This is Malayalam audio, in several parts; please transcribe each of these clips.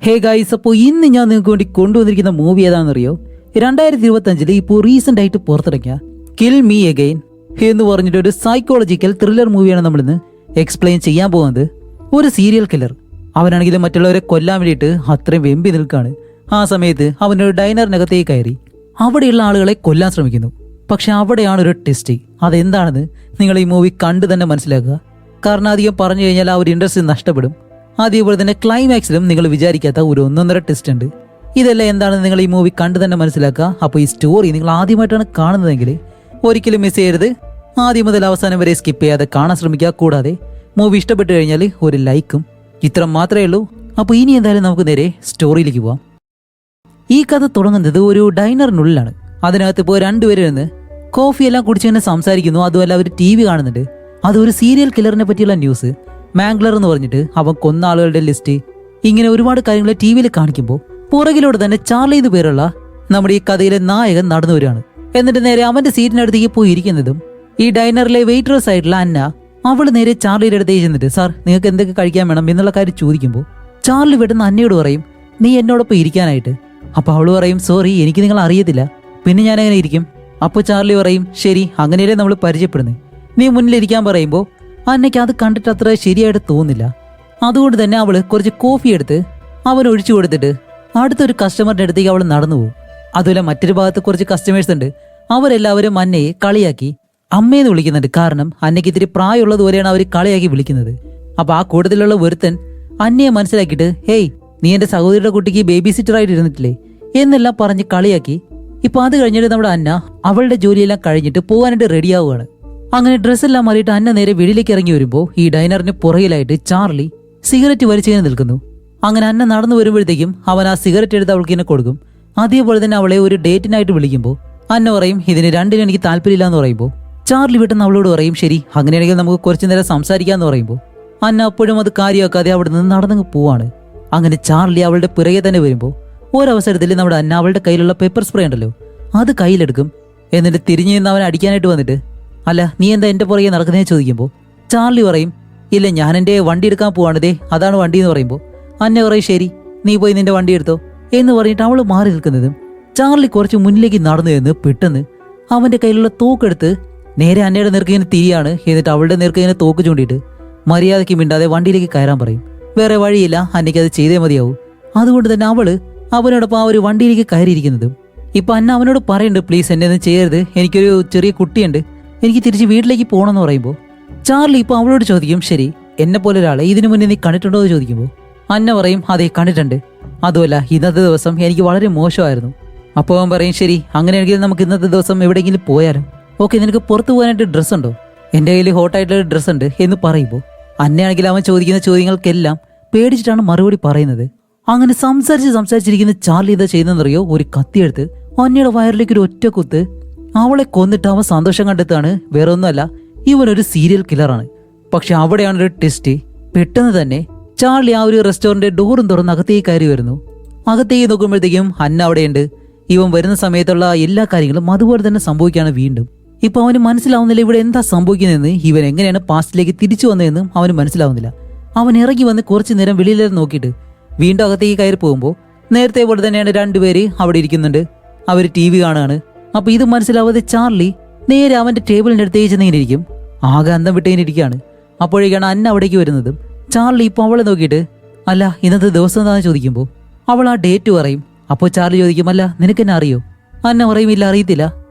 ഹേ ഗൈസ്, അപ്പോൾ ഇന്ന് ഞാൻ നിങ്ങൾക്ക് വേണ്ടി കൊണ്ടുവന്നിരിക്കുന്ന മൂവി ഏതാണെന്നറിയോ? 2025 ഇപ്പോൾ റീസെന്റ് ആയിട്ട് പുറത്തിറങ്ങിയ കിൽ മീ അഗൈൻ എന്ന് പറഞ്ഞിട്ട് ഒരു സൈക്കോളജിക്കൽ ത്രില്ലർ മൂവിയാണ് നമ്മളിന്ന് എക്സ്പ്ലെയിൻ ചെയ്യാൻ പോകുന്നത്. ഒരു സീരിയൽ കില്ലർ, അവനാണെങ്കിലും മറ്റുള്ളവരെ കൊല്ലാൻ വേണ്ടിയിട്ട് അത്രയും വെമ്പി നിൽക്കാണ്. ആ സമയത്ത് അവനൊരു ഡൈനറിനകത്തേക്ക് കയറി അവിടെയുള്ള ആളുകളെ കൊല്ലാൻ ശ്രമിക്കുന്നു. പക്ഷെ അവിടെയാണ് ഒരു ട്വിസ്റ്റ്. അതെന്താണെന്ന് നിങ്ങൾ ഈ മൂവി കണ്ടു തന്നെ മനസ്സിലാക്കുക. കാരണം അധികം പറഞ്ഞു കഴിഞ്ഞാൽ ആ ഒരു ഇൻട്രസ്റ്റ് നഷ്ടപ്പെടും. അതേപോലെ തന്നെ ക്ലൈമാക്സിലും നിങ്ങൾ വിചാരിക്കാത്ത ഒരു ഒന്നൊന്നര ട്വിസ്റ്റ് ഉണ്ട്. ഇതെല്ലാം എന്താണെന്ന് നിങ്ങൾ ഈ മൂവി കണ്ടു തന്നെ മനസ്സിലാക്കുക. അപ്പോൾ ഈ സ്റ്റോറി നിങ്ങൾ ആദ്യമായിട്ടാണ് കാണുന്നതെങ്കിൽ ഒരിക്കലും മിസ് ചെയ്യരുത്. ആദ്യം മുതൽ അവസാനം വരെ സ്കിപ്പ് ചെയ്യാതെ കാണാൻ ശ്രമിക്കുക. കൂടാതെ മൂവി ഇഷ്ടപ്പെട്ടു കഴിഞ്ഞാൽ ഒരു ലൈക്കും. ഇത്ര മാത്രമേ ഉള്ളൂ. അപ്പോൾ ഇനി എന്തായാലും നമുക്ക് നേരെ സ്റ്റോറിയിലേക്ക് പോവാം. ഈ കഥ തുടങ്ങുന്നത് ഒരു ഡൈനറിനുള്ളിലാണ്. അതിനകത്ത് ഇപ്പോൾ രണ്ടുപേരിരുന്ന് കോഫിയെല്ലാം കുടിച്ചിങ്ങനെ സംസാരിക്കുന്നു. അതുമല്ല അവർ TV കാണുന്നുണ്ട്. അതൊരു സീരിയൽ കില്ലറിനെ പറ്റിയുള്ള ന്യൂസ്. മാംഗ്ലർ എന്ന് പറഞ്ഞിട്ട് അവൻ കൊന്ന ആളുകളുടെ ലിസ്റ്റ്, ഇങ്ങനെ ഒരുപാട് കാര്യങ്ങൾ TV കാണിക്കുമ്പോൾ പുറകിലൂടെ തന്നെ ചാർലി എന്ന് പേരുള്ള നമ്മുടെ ഈ കഥയിലെ നായകൻ നടന്നു വരികയാണ്. എന്നിട്ട് നേരെ അവന്റെ സീറ്റിനടുത്തേക്ക് പോയി ഇരിക്കുന്നതും ഈ ഡൈനറിലെ വെയിറ്ററസ് ആയിട്ടുള്ള അന്ന അവൾ നേരെ ചാർലിയുടെ അടുത്തേക്ക് ചെന്നിട്ട്, സാർ നിങ്ങൾക്ക് എന്തൊക്കെ കഴിക്കാൻ വേണം എന്നുള്ള കാര്യം ചോദിക്കുമ്പോൾ ചാർലി പെട്ടെന്ന് അന്നയോട് പറയും, നീ എന്നോടൊപ്പം ഇരിക്കാനായിട്ട്. അപ്പൊ അവള് പറയും, സോറി എനിക്ക് നിങ്ങൾ അറിയത്തില്ല, പിന്നെ ഞാൻ എങ്ങനെ ഇരിക്കും? അപ്പോൾ ചാർലി പറയും, ശരി അങ്ങനെയല്ലേ നമ്മൾ പരിചയപ്പെടുന്നത്, നീ മുന്നിലിരിക്കാൻ പറയുമ്പോൾ അന്നയ്ക്ക് അത് കണ്ടിട്ട് അത്ര ശരിയായിട്ട് തോന്നില്ല. അതുകൊണ്ട് തന്നെ അവള് കുറച്ച് കോഫി എടുത്ത് അവൻ ഒഴിച്ചു കൊടുത്തിട്ട് അടുത്തൊരു കസ്റ്റമറിന്റെ അടുത്തേക്ക് അവൾ നടന്നു പോകും. അതുപോലെ മറ്റൊരു ഭാഗത്ത് കുറച്ച് കസ്റ്റമേഴ്സ് ഉണ്ട്. അവരെല്ലാവരും അന്നയെ കളിയാക്കി അമ്മയെന്ന് വിളിക്കുന്നുണ്ട്. കാരണം അന്നയ്ക്ക് ഇത്തിരി പ്രായമുള്ളതുപോലെയാണ് അവർ കളിയാക്കി വിളിക്കുന്നത്. അപ്പൊ ആ കൂട്ടത്തിലുള്ള ഒരുത്തൻ അന്നയെ മനസ്സിലാക്കിയിട്ട്, ഹേയ് നീ എന്റെ സഹോദരിയുടെ കുട്ടിക്ക് ബേബി സിറ്റർ ആയിട്ട് ഇരുന്നിട്ടില്ലേ എന്നെല്ലാം പറഞ്ഞ് കളിയാക്കി. ഇപ്പൊ അത് കഴിഞ്ഞിട്ട് നമ്മുടെ അന്ന അവളുടെ ജോലിയെല്ലാം കഴിഞ്ഞിട്ട് പോകാനായിട്ട് റെഡിയാവുകയാണ്. അങ്ങനെ ഡ്രസ്സെല്ലാം മാറിയിട്ട് അന്ന നേരെ വെളിയിലേക്ക് ഇറങ്ങി വരുമ്പോൾ ഈ ഡൈനറിന് പുറകിലായിട്ട് ചാർലി സിഗരറ്റ് വലിച്ചിങ്ങനെ നിൽക്കുന്നു. അങ്ങനെ അന്ന നടന്നു വരുമ്പോഴത്തേക്കും അവൻ ആ സിഗരറ്റ് എടുത്ത് അവൾക്ക് ഇങ്ങനെ കൊടുക്കും. അതേപോലെ തന്നെ അവളെ ഒരു ഡേറ്റിനായിട്ട് വിളിക്കുമ്പോൾ അന്ന പറയും, ഇതിന് രണ്ടിനും എനിക്ക് താല്പര്യമില്ല എന്ന് പറയുമ്പോൾ ചാർലി പെട്ടെന്ന് അവളോട് പറയും, ശരി അങ്ങനെയാണെങ്കിൽ നമുക്ക് കുറച്ചു നേരം സംസാരിക്കാന്ന് പറയുമ്പോൾ അന്ന അപ്പോഴും അത് കാര്യമാക്കാതെ അവിടെ നിന്ന് നടന്നങ്ങ് പോവാണ്. അങ്ങനെ ചാർലി അവളുടെ പിറകെ തന്നെ വരുമ്പോൾ ഒരവസരത്തിൽ നമ്മുടെ അന്ന അവളുടെ കയ്യിലുള്ള പെപ്പർ സ്പ്രേ ഉണ്ടല്ലോ അത് കയ്യിലെടുക്കും. എന്നിട്ട് തിരിഞ്ഞു നിന്ന് അവൻ അടിക്കാനായിട്ട് വന്നിട്ട്, അല്ല നീ എന്താ എന്റെ പുറകെ നടക്കുന്നതെന്ന് ചോദിക്കുമ്പോൾ ചാർലി പറയും, ഇല്ല ഞാൻ എന്റെ വണ്ടി എടുക്കാൻ പോവാണിതേ, അതാണ് വണ്ടി എന്ന് പറയുമ്പോൾ അന്ന പറയും, ശരി നീ പോയി നിന്റെ വണ്ടി എടുത്തോ എന്ന് പറഞ്ഞിട്ട് അവള് മാറി നിൽക്കുന്നതും ചാർലി കുറച്ച് മുന്നിലേക്ക് നടന്നു എന്ന് പെട്ടെന്ന് അവന്റെ കയ്യിലുള്ള തോക്കെടുത്ത് നേരെ അന്നയുടെ നേർക്കിങ്ങനെ തിരിയാണ്. എന്നിട്ട് അവളുടെ നേർക്കിങ്ങനെ തോക്ക് ചൂണ്ടിയിട്ട് മര്യാദയ്ക്ക് മിണ്ടാതെ വണ്ടിയിലേക്ക് കയറാൻ പറയും. വേറെ വഴിയില്ല, അന്നയ്ക്ക് അത് ചെയ്തേ മതിയാവും. അതുകൊണ്ട് തന്നെ അവള് അവനോടൊപ്പം ആ ഒരു വണ്ടിയിലേക്ക് കയറിയിരിക്കുന്നതും ഇപ്പൊ അന്ന അവനോട് പറയുന്നുണ്ട്, പ്ലീസ് എന്നെ ഒന്നും ചെയ്യരുത്, എനിക്കൊരു ചെറിയ കുട്ടിയുണ്ട്, എനിക്ക് തിരിച്ച് വീട്ടിലേക്ക് പോകണമെന്ന് പറയുമ്പോൾ ചാർലി ഇപ്പൊ അവളോട് ചോദിക്കും, ശരി എന്നെ പോലെ ഒരാളെ ഇതിനു മുന്നേ നീ കണ്ടിട്ടുണ്ടോ എന്ന് ചോദിക്കുമ്പോൾ അന്ന പറയും, അതെ കണ്ടിട്ടുണ്ട്, അതുമല്ല ഇന്നത്തെ ദിവസം എനിക്ക് വളരെ മോശമായിരുന്നു. അപ്പോൾ അവൻ പറയും, ശരി അങ്ങനെയാണെങ്കിൽ നമുക്ക് ഇന്നത്തെ ദിവസം എവിടെയെങ്കിലും പോയാലോ? ഓക്കെ നിനക്ക് പുറത്തു പോകാനായിട്ട് ഡ്രസ്സ് ഉണ്ടോ? എൻ്റെ കയ്യിൽ ഹോട്ടായിട്ടുള്ള ഡ്രസ്സ് ഉണ്ട് എന്ന് പറയുമ്പോൾ അന്നയാണെങ്കിൽ അവൻ ചോദിക്കുന്ന ചോദ്യങ്ങൾക്കെല്ലാം പേടിച്ചിട്ടാണ് മറുപടി പറയുന്നത്. അങ്ങനെ സംസാരിച്ചിരിക്കുന്ന ചാർലി ഇതാ ചെയ്യുന്നതെന്നറിയോ, ഒരു കത്തിയെടുത്ത് അന്നയുടെ വയറിലേക്ക് ഒരു ഒറ്റ കുത്ത് അവളെ കൊന്നിട്ട് അവൻ സന്തോഷം കണ്ടെത്താണ്. വേറെ ഒന്നുമല്ല, ഇവനൊരു സീരിയൽ കില്ലറാണ്. പക്ഷെ അവിടെയാണ് ഒരു ട്വിസ്റ്റ്. പെട്ടെന്ന് തന്നെ ചാർലി ആ ഒരു റെസ്റ്റോറന്റ് ഡോറും തുറന്ന് അകത്തേക്ക് കയറി വരുന്നു. അകത്തേക്ക് നോക്കുമ്പോഴത്തേക്കും അന്ന അവിടെയുണ്ട്. ഇവൻ വരുന്ന സമയത്തുള്ള എല്ലാ കാര്യങ്ങളും അതുപോലെ തന്നെ സംഭവിക്കുകയാണ് വീണ്ടും. ഇപ്പൊ അവന് മനസ്സിലാവുന്നില്ല ഇവിടെ എന്താ സംഭവിക്കുന്നതെന്ന്, ഇവൻ എങ്ങനെയാണ് പാസ്റ്റിലേക്ക് തിരിച്ചു വന്നതെന്നും അവന് മനസ്സിലാവുന്നില്ല. അവൻ ഇറങ്ങി വന്ന് കുറച്ചു നേരം വെളിയിലേക്ക് നോക്കിയിട്ട് വീണ്ടും അകത്തേക്ക് കയറി പോകുമ്പോൾ നേരത്തെ പോലെ തന്നെയാണ് രണ്ടുപേര് അവിടെ ഇരിക്കുന്നുണ്ട്. അവർ TV കാണുകയാണ്. അപ്പൊ ഇത് മനസ്സിലാവാതെ ചാർലി നേരെ അവന്റെ ടേബിളിന്റെ അടുത്തേക്ക് ചെന്നിങ്ങനെ ഇരിക്കും. ആകെ അന്തം വിട്ടിങ്ങനെ ഇരിക്കുകയാണ്. അപ്പോഴേക്കാണ് അന്ന അവിടേക്ക് വരുന്നതും ചാർലി ഇപ്പൊ അവളെ നോക്കിയിട്ട്, അല്ല ഇന്നത്തെ ദിവസം എന്താണെന്ന് ചോദിക്കുമ്പോൾ അവൾ ആ ഡേറ്റ് പറയും. അപ്പോൾ ചാർലി ചോദിക്കും, അല്ല നിനക്കെന്നെ അറിയോ? അന്ന പറയും, ഇല്ല അറിയത്തില്ല.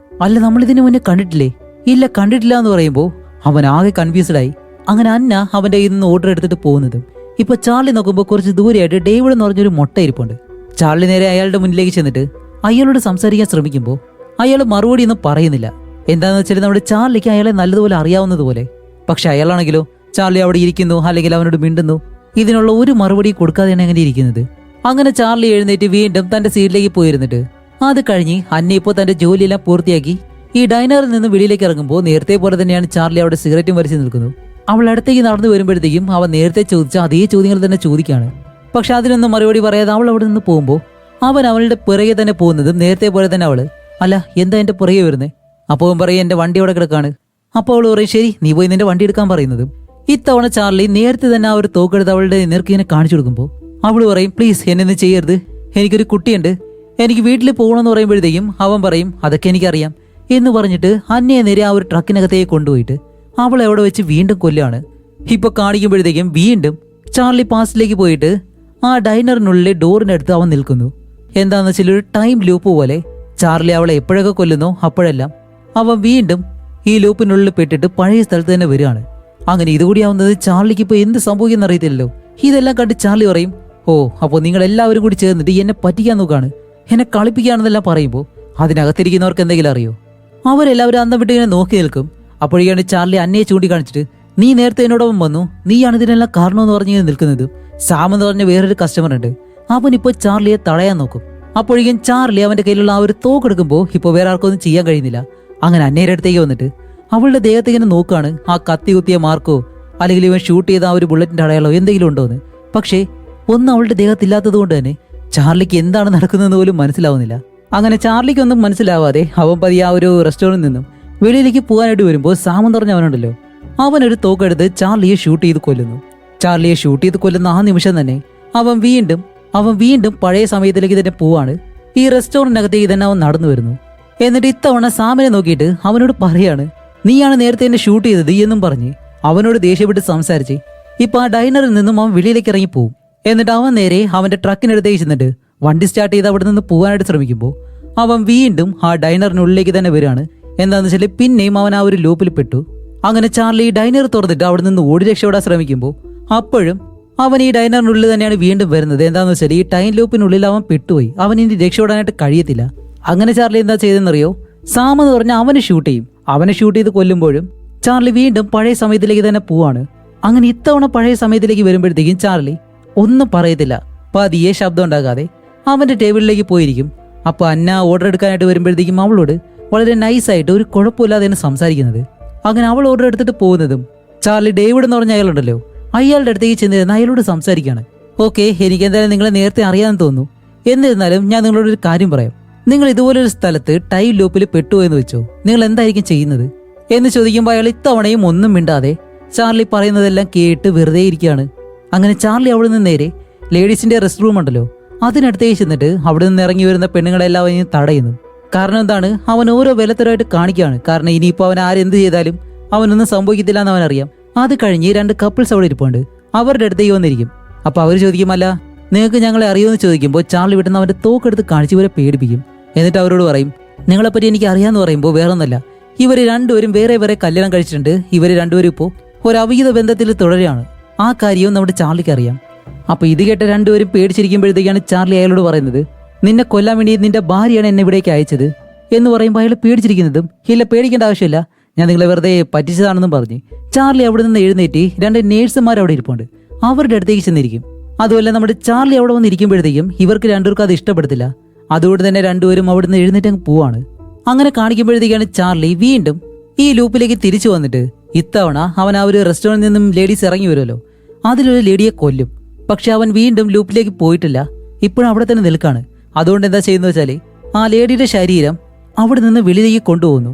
അല്ല നമ്മൾ ഇതിനു മുന്നേ കണ്ടിട്ടില്ലേ? ഇല്ല കണ്ടിട്ടില്ല എന്ന് പറയുമ്പോൾ അവൻ ആകെ കൺഫ്യൂസ്ഡ് ആയി. അങ്ങനെ അന്ന അവന്റെ കയ്യിൽ നിന്ന് ഓർഡർ എടുത്തിട്ട് പോകുന്നതും ഇപ്പൊ ചാർലി നോക്കുമ്പോൾ കുറച്ച് ദൂരെയായിട്ട് ഡേവിഡ് എന്ന് പറഞ്ഞൊരു മുട്ട ഇരിപ്പുണ്ട്. ചാർലി നേരെ അയാളുടെ മുന്നിലേക്ക് ചെന്നിട്ട് അയാളോട് സംസാരിക്കാൻ ശ്രമിക്കുമ്പോൾ അയാൾ മറുപടി ഒന്നും പറയുന്നില്ല. എന്താണെന്ന് വെച്ചാൽ നമ്മുടെ ചാർലിക്ക് അയാളെ നല്ലതുപോലെ അറിയാവുന്നതുപോലെ. പക്ഷെ അയാളാണെങ്കിലോ ചാർലി അവിടെ ഇരിക്കുന്നു അല്ലെങ്കിൽ അവനോട് മിണ്ടുന്നു, ഇതിനുള്ള ഒരു മറുപടി കൊടുക്കാതെയാണ് അങ്ങനെ ഇരിക്കുന്നത്. അങ്ങനെ ചാർലി എഴുന്നേറ്റ് വീണ്ടും തന്റെ സീറ്റിലേക്ക് പോയിരുന്നിട്ട് അത് കഴിഞ്ഞ് അന്ന ഇപ്പോൾ തന്റെ ജോലിയെല്ലാം പൂർത്തിയാക്കി ഈ ഡൈനറിൽ നിന്ന് വെളിയിലേക്ക് ഇറങ്ങുമ്പോൾ നേരത്തെ പോലെ തന്നെയാണ് ചാർലി അവിടെ സിഗരറ്റും വലിച്ചു നിൽക്കുന്നു. അവൾ അടുത്തേക്ക് നടന്നു വരുമ്പോഴത്തേക്കും അവൻ നേരത്തെ ചോദിച്ച അതേ ചോദ്യങ്ങൾ തന്നെ ചോദിക്കുകയാണ്. പക്ഷെ അതിനൊന്നും മറുപടി പറയാതെ അവൾ അവിടെ നിന്ന് പോകുമ്പോൾ അവൻ അവളുടെ പിറകെ തന്നെ പോകുന്നതും നേരത്തെ പോലെ തന്നെ അവള്, അല്ല എന്താ എന്റെ പുറകെ വരുന്നേ? അപ്പോൾ അവൻ പറയും, എന്റെ വണ്ടി അവിടെ കിടക്കാണ്. അപ്പോൾ അവൾ പറയും, ശരി നീ പോയി നിന്റെ വണ്ടി എടുക്കാൻ പറയുന്നതും ഇത്തവണ ചാർലി നേരത്തെ തന്നെ ആ ഒരു തോക്കെടുത്ത് അവളുടെ നേർക്ക് ഇങ്ങനെ കാണിച്ചു കൊടുക്കുമ്പോൾ അവള് പറയും പ്ലീസ് എന്നെ ചെയ്യരുത്, എനിക്കൊരു കുട്ടിയുണ്ട്, എനിക്ക് വീട്ടിൽ പോകണമെന്ന് പറയുമ്പോഴത്തേക്കും അവൻ പറയും അതൊക്കെ എനിക്കറിയാം എന്ന് പറഞ്ഞിട്ട് അന്നയെ നേരെ ആ ഒരു ട്രക്കിനകത്തേക്ക് കൊണ്ടുപോയിട്ട് അവൾ എവിടെ വെച്ച് വീണ്ടും കൊല്ലാണ്. ഇപ്പൊ കാണിക്കുമ്പോഴത്തേക്കും വീണ്ടും ചാർലി പാസ്റ്റിലേക്ക് പോയിട്ട് ആ ഡൈനറിനുള്ളിലെ ഡോറിനടുത്ത് അവൻ നിൽക്കുന്നു. എന്താന്ന് വെച്ചാൽ ഒരു ടൈം ലൂപ്പ് പോലെ ചാർലി അവളെ എപ്പോഴൊക്കെ കൊല്ലുന്നോ അപ്പോഴെല്ലാം അവൻ വീണ്ടും ഈ ലൂപ്പിനുള്ളിൽ പെട്ടിട്ട് പഴയ സ്ഥലത്ത് തന്നെ വരികയാണ്. അങ്ങനെ ഇതുകൂടിയാവുന്നത് ചാർലിക്ക് ഇപ്പൊ എന്ത് സംഭവിക്കുന്ന അറിയത്തില്ലല്ലോ. ഇതെല്ലാം കണ്ട് ചാർലി പറയും ഓ അപ്പോൾ നിങ്ങൾ എല്ലാവരും കൂടി ചേർന്നിട്ട് എന്നെ പറ്റിക്കാൻ നോക്കാണ്, എന്നെ കളിപ്പിക്കുകയാണെന്നെല്ലാം പറയുമ്പോൾ അതിനകത്തിരിക്കുന്നവർക്ക് എന്തെങ്കിലും അറിയോ? അവരെല്ലാവരും അന്തം വിട്ട് ഇങ്ങനെ നോക്കി നിൽക്കും. അപ്പോഴേക്കാണ് ചാർലി അന്നയെ ചൂണ്ടിക്കാണിച്ചിട്ട് നീ നേരത്തെ എന്നോടൊപ്പം വന്നു, നീയാണ് ഇതിനെല്ലാം കാരണമെന്ന് പറഞ്ഞ് നിൽക്കുന്നത്. സാം എന്ന് പറഞ്ഞ വേറൊരു കസ്റ്റമർ ഉണ്ട്, അവൻ ഇപ്പോൾ ചാർലിയെ തടയാൻ നോക്കും. അപ്പോഴേക്കും ചാർലി അവന്റെ കയ്യിലുള്ള ആ ഒരു തോക്കെടുക്കുമ്പോൾ ഇപ്പോൾ വേറെ ആർക്കൊന്നും ചെയ്യാൻ കഴിയുന്നില്ല. അങ്ങനെ അന്നയുടെ അടുത്തേക്ക് വന്നിട്ട് അവളുടെ ദേഹത്ത് ഇങ്ങനെ നോക്കാണ് ആ കത്തി കുത്തിയ മാർക്കോ അല്ലെങ്കിൽ ഇവൻ ഷൂട്ട് ചെയ്ത ആ ഒരു ബുള്ളറ്റിന്റെ അടയാളോ എന്തെങ്കിലും ഉണ്ടോന്ന്. പക്ഷേ ഒന്നും അവളുടെ ദേഹത്തില്ലാത്തത് കൊണ്ട് തന്നെ ചാർലിക്ക് എന്താണ് നടക്കുന്നതെന്ന് പോലും മനസ്സിലാവുന്നില്ല. അങ്ങനെ ചാർലിക്കൊന്നും മനസ്സിലാവാതെ അവൻ പതിയെ ആ ഒരു റെസ്റ്റോറന്റിൽ നിന്നും വെളിയിലേക്ക് പോകാനായിട്ട് വരുമ്പോൾ സാം എന്ന് പറഞ്ഞ അവനുണ്ടല്ലോ, അവനൊരു തോക്കെടുത്ത് ചാർലിയെ ഷൂട്ട് ചെയ്ത് കൊല്ലുന്നു. ചാർലിയെ ഷൂട്ട് ചെയ്ത് കൊല്ലുന്ന ആ നിമിഷം തന്നെ അവൻ വീണ്ടും പഴയ സമയത്തിലേക്ക് തന്നെ പോവാണ്. ഈ റെസ്റ്റോറന്റിനകത്തേക്ക് തന്നെ അവൻ നടന്നു വരുന്നു. എന്നിട്ട് ഇത്തവണ സാമിനെ നോക്കിയിട്ട് അവനോട് പറയാണ് നീയാണ് നേരത്തെ എന്നെ ഷൂട്ട് ചെയ്തത് എന്നും പറഞ്ഞ് അവനോട് ദേഷ്യപ്പെട്ട് സംസാരിച്ച് ഇപ്പൊ ആ ഡൈനറിൽ നിന്നും അവൻ വെളിയിലേക്ക് ഇറങ്ങി പോവും. എന്നിട്ട് അവൻ നേരെ അവന്റെ ട്രക്കിനടുത്തേക്ക് ചെന്നിട്ട് വണ്ടി സ്റ്റാർട്ട് ചെയ്ത് അവിടെ നിന്ന് പോകാനായിട്ട് ശ്രമിക്കുമ്പോൾ അവൻ വീണ്ടും ആ ഡൈനറിനുള്ളിലേക്ക് തന്നെ വരികയാണ്. എന്താന്ന് വെച്ചാൽ പിന്നെയും അവൻ ആ ഒരു ലൂപ്പിൽ പെട്ടു. അങ്ങനെ ചാർലി ഡൈനർ തുറന്നിട്ട് അവിടെ നിന്ന് ഓടി രക്ഷപ്പെടാൻ ശ്രമിക്കുമ്പോൾ അപ്പോഴും അവൻ ഈ ഡൈനറിനുള്ളിൽ തന്നെയാണ് വീണ്ടും വരുന്നത്. എന്താന്ന് വെച്ചാൽ ഈ ടൈം ലൂപ്പിനുള്ളിൽ അവൻ പെട്ടുപോയി, അവൻ ഇനി രക്ഷപ്പെടാനായിട്ട് കഴിയത്തില്ല. അങ്ങനെ ചാർലി എന്താ ചെയ്തെന്നറിയോ, സാം എന്ന് പറഞ്ഞാൽ അവനെ ഷൂട്ട് ചെയ്യും. അവനെ ഷൂട്ട് ചെയ്ത് കൊല്ലുമ്പോഴും ചാർലി വീണ്ടും പഴയ സമയത്തിലേക്ക് തന്നെ പോവാണ്. അങ്ങനെ ഇത്തവണ പഴയ സമയത്തിലേക്ക് വരുമ്പോഴത്തേക്കും ചാർലി ഒന്നും പറയത്തില്ല, പതിയെ ശബ്ദം ഉണ്ടാകാതെ അവന്റെ ടേബിളിലേക്ക് പോയിരിക്കും. അപ്പൊ അന്ന ഓർഡർ എടുക്കാനായിട്ട് വരുമ്പോഴത്തേക്കും അവളോട് വളരെ നൈസായിട്ട് ഒരു കുഴപ്പമില്ലാതെ തന്നെ സംസാരിക്കുന്നത്. അങ്ങനെ അവൾ ഓർഡർ എടുത്തിട്ട് പോകുന്നതും ചാർലി ഡേവിഡ് എന്ന് പറഞ്ഞ അയാളുണ്ടല്ലോ, അയാളുടെ അടുത്തേക്ക് ചെന്നിരുന്ന അയാളോട് സംസാരിക്കുകയാണ്. ഓക്കെ, എനിക്ക് എന്തായാലും നിങ്ങളെ നേരത്തെ അറിയാമെന്ന് തോന്നുന്നു, എന്നിരുന്നാലും ഞാൻ നിങ്ങളോടൊരു കാര്യം പറയാം. നിങ്ങൾ ഇതുപോലൊരു സ്ഥലത്ത് ടൈം ലൂപ്പിൽ പെട്ടുപോയെന്ന് വെച്ചോ, നിങ്ങൾ എന്തായിരിക്കും ചെയ്യുന്നത് എന്ന് ചോദിക്കുമ്പോൾ അയാൾ ഇത്തവണയും ഒന്നും മിണ്ടാതെ ചാർലി പറയുന്നതെല്ലാം കേട്ട് വെറുതെ ഇരിക്കുകയാണ്. അങ്ങനെ ചാർലി അവിടെ നിന്ന് നേരെ ലേഡീസിന്റെ റെസ്റ്റ് റൂം ഉണ്ടല്ലോ അതിനടുത്തേക്ക് ചെന്നിട്ട് അവിടെ നിന്ന് ഇറങ്ങി വരുന്ന പെണ്ണുങ്ങളെല്ലാം തടയുന്നു. കാരണം എന്താണ്, അവൻ ഓരോ വിലത്തരമായിട്ട് കാണിക്കുകയാണ്. കാരണം ഇനിയിപ്പോൾ അവൻ ആരെന്ത് ചെയ്താലും അവനൊന്നും സംഭവിക്കത്തില്ല എന്ന് അവനറിയാം. അത് കഴിഞ്ഞ് 2 കപ്പിൾസ് അവിടെ ഇരിപ്പുണ്ട്, അവരുടെ അടുത്തേക്ക് വന്നിരിക്കും. അപ്പൊ അവർ ചോദിക്കുമല്ല നിങ്ങൾക്ക് ഞങ്ങളെ അറിയുമെന്ന് ചോദിക്കുമ്പോൾ ചാർലി വിട്ടുന്ന അവന്റെ തോക്കെടുത്ത് കാണിച്ച് ഇവരെ പേടിപ്പിക്കും. എന്നിട്ട് അവരോട് പറയും നിങ്ങളെപ്പറ്റി എനിക്ക് അറിയാമെന്ന് പറയുമ്പോൾ വേറൊന്നല്ല, ഇവർ രണ്ടുപേരും വേറെ കല്യാണം കഴിച്ചിട്ടുണ്ട്, ഇവർ രണ്ടുപേരും ഇപ്പോൾ ഒരു അവിഹിത ബന്ധത്തിൽ തുടരുകയാണ്. ആ കാര്യവും നമ്മുടെ ചാർലിക്ക് അറിയാം. അപ്പൊ ഇത് കേട്ട രണ്ടുപേരും പേടിച്ചിരിക്കുമ്പോഴത്തേക്കാണ് ചാർലി അയാളോട് പറയുന്നത് നിന്നെ കൊല്ലാൻ വേണ്ടി നിന്റെ ഭാര്യയാണ് എന്നെ ഇവിടേക്ക് അയച്ചത് എന്ന് പറയുമ്പോൾ അയാൾ പേടിച്ചിരിക്കുന്നതും ഇല്ല പേടിക്കേണ്ട ആവശ്യമില്ല, ഞാൻ നിങ്ങളെ വെറുതെ പറ്റിച്ചതാണെന്നും പറഞ്ഞ് ചാർലി അവിടെ നിന്ന് എഴുന്നേറ്റ് 2 നേഴ്സുമാർ അവിടെ ഇരിപ്പുണ്ട്, അവരുടെ അടുത്തേക്ക് ചെന്നിരിക്കും. അതുപോലെ നമ്മുടെ ചാർലി അവിടെ വന്ന് ഇരിക്കുമ്പോഴത്തേക്കും ഇവർക്ക് രണ്ടുപേർക്കും അത് ഇഷ്ടപ്പെടത്തില്ല. അതുകൊണ്ട് തന്നെ രണ്ടുപേരും അവിടെ നിന്ന് എഴുന്നേറ്റ് അങ്ങ് പോവാണ്. അങ്ങനെ കാണിക്കുമ്പോഴത്തേക്കാണ് ചാർലി വീണ്ടും ഈ ലൂപ്പിലേക്ക് തിരിച്ചു വന്നിട്ട് ഇത്തവണ അവൻ ആ ഒരു റെസ്റ്റോറന്റിൽ നിന്നും ലേഡീസ് ഇറങ്ങി വരുമല്ലോ, അതിലൊരു ലേഡിയെ കൊല്ലും. പക്ഷെ അവൻ വീണ്ടും ലൂപ്പിലേക്ക് പോയിട്ടില്ല, ഇപ്പോഴും അവിടെ തന്നെ നിൽക്കാണ്. അതുകൊണ്ട് എന്താ ചെയ്യുന്നത് വെച്ചാല് ആ ലേഡിയുടെ ശരീരം അവിടെ നിന്ന് വെളിയിലേക്ക് കൊണ്ടുപോകുന്നു.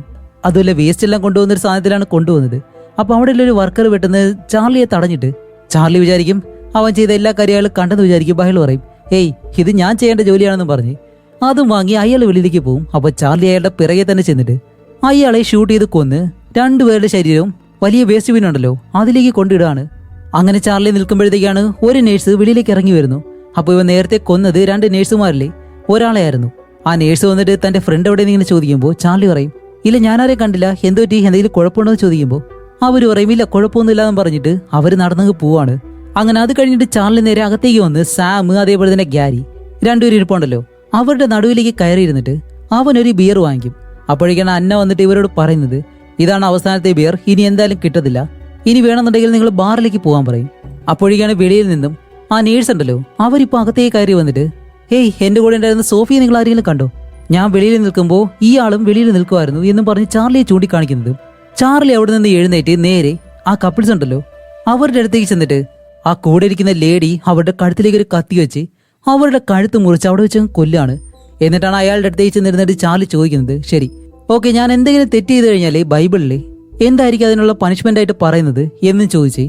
അതുപോലെ വേസ്റ്റ് എല്ലാം കൊണ്ടുപോകുന്ന ഒരു സാധനത്തിലാണ് കൊണ്ടുപോകുന്നത്. അപ്പൊ അവിടെ ഒരു വർക്കർ വെട്ടുന്നത് ചാർലിയെ തടഞ്ഞിട്ട് ചാർലി വിചാരിക്കും അവൻ ചെയ്ത എല്ലാ കാര്യങ്ങളും കണ്ടെന്ന് വിചാരിക്കും. അയാൾ പറയും ഏയ് ഇത് ഞാൻ ചെയ്യേണ്ട ജോലിയാണെന്ന് പറഞ്ഞ് അതും വാങ്ങി അയാൾ വെളിയിലേക്ക് പോകും. അപ്പൊ ചാർലി അയാളുടെ പിറകെ തന്നെ ചെന്നിട്ട് അയാളെ ഷൂട്ട് ചെയ്ത് കൊന്ന് 2 പേരുടെ ശരീരവും വലിയ വേസ്റ്റ് ബിൻ ഉണ്ടല്ലോ അതിലേക്ക് കൊണ്ടിടുകയാണ്. അങ്ങനെ ചാർലി നിൽക്കുമ്പോഴത്തേക്കാണ് ഒരു നേഴ്സ് വെളിയിലേക്ക് ഇറങ്ങി വരുന്നു. അപ്പോൾ ഇവ നേരത്തെ കൊന്നത് 2 നേഴ്സുമാരിലെ ഒരാളെ ആയിരുന്നു. ആ നേഴ്സ് വന്നിട്ട് തന്റെ ഫ്രണ്ട് എവിടെ ഇങ്ങനെ ചോദിക്കുമ്പോൾ ചാർലി പറയും ഇല്ല ഞാനാരെ കണ്ടില്ല, എന്തോ പറ്റി, എന്തെങ്കിലും കുഴപ്പമുണ്ടോ എന്ന് ചോദിക്കുമ്പോൾ അവർ പറയും ഇല്ല കുഴപ്പമൊന്നുമില്ലാന്ന് പറഞ്ഞിട്ട് അവർ നടന്നങ്ങ് പോവാണ്. അങ്ങനെ അത് കഴിഞ്ഞിട്ട് ചാർലി നേരെ അകത്തേക്ക് വന്ന് സാം അതേപോലെ തന്നെ ഗ്യാരി രണ്ടുപേരും ഇരിപ്പുണ്ടല്ലോ അവരുടെ നടുവിലേക്ക് കയറിയിരുന്നിട്ട് അവനൊരു ബിയർ വാങ്ങിക്കും. അപ്പോഴേക്കാണ് അന്ന വന്നിട്ട് ഇവരോട് പറയുന്നത് ഇതാണ് അവസാനത്തെ ബിയർ, ഇനി എന്തായാലും കിട്ടത്തില്ല, ഇനി വേണമെന്നുണ്ടെങ്കിൽ നിങ്ങൾ ബാറിലേക്ക് പോകാൻ പറയും. അപ്പോഴേക്കാണ് വെളിയിൽ നിന്നും ആ നേഴ്സ് ഉണ്ടല്ലോ അവരിപ്പോ അകത്തേക്ക് കയറി വന്നിട്ട് ഏയ് എന്റെ കൂടെ ഉണ്ടായിരുന്ന സോഫിയെ നിങ്ങൾ ആരെങ്കിലും കണ്ടോ, ഞാൻ വെളിയിൽ നിൽക്കുമ്പോൾ ഈ ആളും വെളിയിൽ നിൽക്കുമായിരുന്നു എന്നും പറഞ്ഞ് ചാർലിയെ ചൂണ്ടിക്കാണിക്കുന്നത്. ചാർലി അവിടെ നിന്ന് എഴുന്നേറ്റ് നേരെ ആ കപ്പിൾസ് ഉണ്ടല്ലോ അവരുടെ അടുത്തേക്ക് ചെന്നിട്ട് ആ കൂടെ ഇരിക്കുന്ന ലേഡി അവരുടെ കഴുത്തിലേക്ക് ഒരു കത്തി വെച്ച് അവരുടെ കഴുത്ത് മുറിച്ച് അവിടെ വെച്ച് കൊല്ലാണ്. എന്നിട്ടാണ് അയാളുടെ അടുത്തേക്ക് ചെന്നിരുന്നിട്ട് ചാർലി ചോദിക്കുന്നത് ശരി ഓക്കെ ഞാൻ എന്തെങ്കിലും തെറ്റ് ചെയ്ത് കഴിഞ്ഞാലേ ബൈബിളിലെ എന്തായിരിക്കും അതിനുള്ള പണിഷ്മെന്റ് ആയിട്ട് പറയുന്നത് എന്ന് ചോദിച്ച്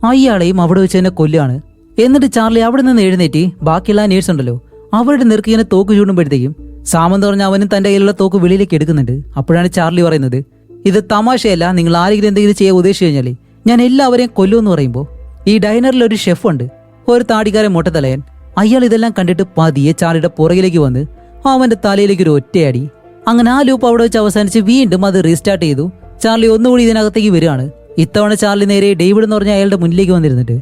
അയാളെയും അവിടെ വെച്ച് തന്നെ കൊല്ലാണ്. എന്നിട്ട് ചാർലി അവിടെ നിന്ന് എഴുന്നേറ്റ് ബാക്കിയുള്ള നേഴ്സ് ഉണ്ടല്ലോ അവരുടെ നേർക്ക് ഇങ്ങനെ തോക്ക് ചൂടുമ്പോഴത്തേക്കും സാമെന്ന് പറഞ്ഞ അവനും തന്റെ കയ്യിലുള്ള തോക്ക് വെളിയിലേക്ക് എടുക്കുന്നുണ്ട്. അപ്പോഴാണ് ചാർലി പറയുന്നത്, ഇത് തമാശയല്ല, നിങ്ങൾ ആരെങ്കിലും എന്തെങ്കിലും ചെയ്യാൻ ഉദ്ദേശിച്ചു കഴിഞ്ഞാൽ ഞാൻ എല്ലാവരെയും കൊല്ലുമെന്ന് പറയുമ്പോൾ ഈ ഡൈനറിൽ ഒരു ഷെഫ് ഉണ്ട്, ഒരു താടിക്കാരൻ മൊട്ടത്തലയൻ. അയാൾ ഇതെല്ലാം കണ്ടിട്ട് പതിയെ ചാർലിയുടെ പുറകിലേക്ക് വന്ന് അവന്റെ തലയിലേക്ക് ഒരു ഒറ്റയടി. അങ്ങനെ ആ ലൂപ്പ് അവിടെ വെച്ച് അവസാനിച്ച് വീണ്ടും അത് റീസ്റ്റാർട്ട് ചെയ്തു. ചാർലി ഒന്നുകൂടി ഇതിനകത്തേക്ക് വരികയാണ്. ഇത്തവണ ചാർലി നേരെ ഡേവിഡ് എന്ന് പറഞ്ഞ അയാളുടെ മുന്നിലേക്ക് വന്നിരുന്നിട്ട്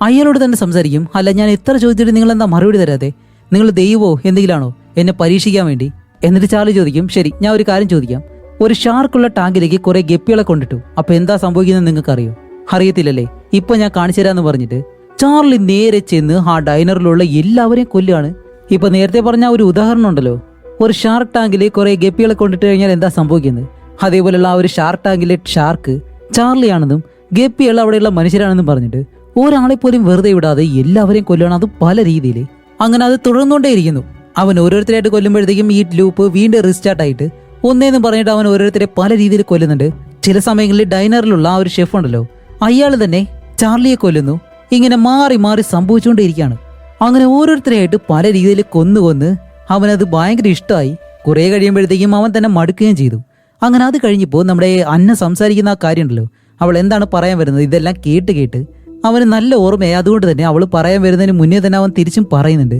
അയാളോട് തന്നെ സംസാരിക്കും. അല്ല, ഞാൻ എത്ര ചോദിച്ചിട്ട് നിങ്ങൾ എന്താ മറുപടി തരാതെ? നിങ്ങൾ ദൈവമോ എന്തെങ്കിലാണോ എന്നെ പരീക്ഷിക്കാൻ വേണ്ടി? എന്നിട്ട് ചാർലി ചോദിക്കും, ശരി ഞാൻ ഒരു കാര്യം ചോദിക്കാം. ഒരു ഷാർക്കുള്ള ടാങ്കിലേക്ക് കുറെ ഗപ്പികളെ കൊണ്ടിട്ടു, അപ്പൊ എന്താ സംഭവിക്കുന്നത് നിങ്ങൾക്ക് അറിയോ? അറിയത്തില്ലല്ലേ? ഇപ്പൊ ഞാൻ കാണിച്ചു തരാന്ന് പറഞ്ഞിട്ട് ചാർലി നേരെ ചെന്ന് ആ ഡൈനറിലുള്ള എല്ലാവരെയും കൊല്ലുകയാണ്. ഇപ്പൊ നേരത്തെ പറഞ്ഞ ഒരു ഉദാഹരണം ഉണ്ടല്ലോ, ഒരു ഷാർക്ക് ടാങ്കില് കുറെ ഗപ്പികളെ കൊണ്ടിട്ട് കഴിഞ്ഞാൽ എന്താ സംഭവിക്കുന്നത്? അതേപോലെയുള്ള ആ ഒരു ഷാർക്ക് ടാങ്കിലെ ഷാർക്ക് ചാർലിയാണെന്നും ഗപ്പികൾ അവിടെയുള്ള മനുഷ്യരാണെന്നും പറഞ്ഞിട്ട് ഒരാളെ പോലും വെറുതെ വിടാതെ എല്ലാവരെയും കൊല്ലുകയാണ്, അത് പല രീതിയിൽ. അങ്ങനെ അത് തുടർന്നുകൊണ്ടേയിരിക്കുന്നു. അവൻ ഓരോരുത്തരായിട്ട് കൊല്ലുമ്പോഴത്തേക്കും ഈ ലൂപ്പ് വീണ്ടും റീസ്റ്റാർട്ട് ആയിട്ട് ഒന്നേന്നും പറഞ്ഞിട്ട് അവൻ ഓരോരുത്തരെ പല രീതിയിൽ കൊല്ലുന്നുണ്ട്. ചില സമയങ്ങളിൽ ഡൈനറിലുള്ള ആ ഒരു ഷെഫ് ഉണ്ടല്ലോ അയാൾ തന്നെ ചാർലിയെ കൊല്ലുന്നു. ഇങ്ങനെ മാറി മാറി സംഭവിച്ചുകൊണ്ടേയിരിക്കുകയാണ്. അങ്ങനെ ഓരോരുത്തരെയായിട്ട് പല രീതിയിൽ കൊന്ന് അവനത് ഭയങ്കര ഇഷ്ടമായി. കുറെ കഴിയുമ്പോഴത്തേക്കും അവൻ തന്നെ മടുക്കുകയും ചെയ്തു. അങ്ങനെ അത് കഴിഞ്ഞപ്പോൾ നമ്മുടെ അന്ന സംസാരിക്കുന്ന ആ കാര്യം ഉണ്ടല്ലോ, അവൾ എന്താണ് പറയാൻ വരുന്നത് ഇതെല്ലാം കേട്ട് അവന് നല്ല ഓർമ്മയായി. അതുകൊണ്ട് തന്നെ അവൾ പറയാൻ വരുന്നതിന് മുന്നേ തന്നെ അവൻ തിരിച്ചും പറയുന്നുണ്ട്.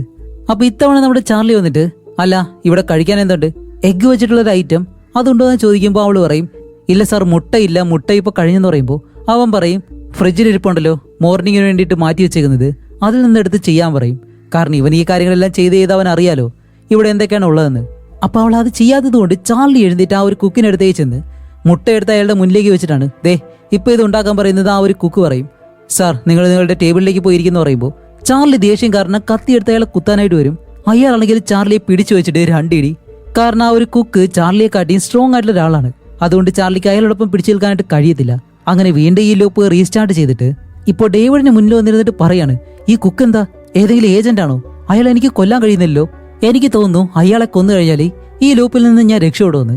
അപ്പൊ ഇത്തവണ നമ്മുടെ ചാർലി വന്നിട്ട്, അല്ല ഇവിടെ കഴിക്കാൻ എന്തുണ്ട്? എഗ്ഗ് വെച്ചിട്ടുള്ളൊരു ഐറ്റം അതുണ്ടോ എന്ന് ചോദിക്കുമ്പോൾ അവൾ പറയും, ഇല്ല സാർ, മുട്ടയില്ല, മുട്ട ഇപ്പൊ കഴിഞ്ഞെന്ന് പറയുമ്പോൾ അവൻ പറയും, ഫ്രിഡ്ജിലിരിപ്പുണ്ടല്ലോ മോർണിംഗിന് വേണ്ടിയിട്ട് മാറ്റി വെച്ചേക്കുന്നത്, അതിൽ നിന്നെടുത്ത് ചെയ്യാൻ പറയും. കാരണം ഇവൻ ഈ കാര്യങ്ങളെല്ലാം ചെയ്ത് അവൻ അറിയാലോ ഇവിടെ എന്തൊക്കെയാണ് ഉള്ളതെന്ന്. അപ്പൊ അവൾ അത് ചെയ്യാത്തത് കൊണ്ട് ചാർലി എഴുന്നേറ്റ് ആ ഒരു കുക്കിനെടുത്തേക്ക് ചെന്ന് മുട്ട എടുത്ത് അയാളുടെ മുന്നിലേക്ക് വെച്ചിട്ടാണ്, ദേ ഇപ്പൊ ഇത് ഉണ്ടാക്കാൻ പറയുന്നത്. ആ ഒരു കുക്ക് പറയും, സാർ നിങ്ങൾ നിങ്ങളുടെ ടേബിളിലേക്ക് പോയിരിക്കുന്നു പറയുമ്പോൾ ചാർലി ദേഷ്യം കാരണം കത്തിയെടുത്ത് അയാളെ കുത്താനായിട്ട് വരും. അയാളാണെങ്കിൽ ചാർലിയെ പിടിച്ചു വെച്ചിട്ട് രണ്ടിടി. കാരണം ആ ഒരു കുക്ക് ചാർലിയെ കാട്ടിയും സ്ട്രോങ് ആയിട്ടുള്ള ഒരാളാണ്. അതുകൊണ്ട് ചാർലിക്ക് അയാളോടൊപ്പം പിടിച്ചു നിൽക്കാനായിട്ട് കഴിയത്തില്ല. അങ്ങനെ വീണ്ടും ഈ ലൂപ്പ് റീസ്റ്റാർട്ട് ചെയ്തിട്ട് ഇപ്പോൾ ഡേവിഡിന് മുന്നിൽ വന്നിരുന്നിട്ട് പറയാണ്, ഈ കുക്ക് എന്താ ഏതെങ്കിലും ഏജന്റ് ആണോ? അയാൾ എനിക്ക് കൊല്ലാൻ കഴിയുന്നില്ലല്ലോ. എനിക്ക് തോന്നുന്നു അയാളെ കൊന്നു കഴിഞ്ഞാൽ ഈ ലൂപ്പിൽ നിന്ന് ഞാൻ രക്ഷപ്പെടുമെന്ന്.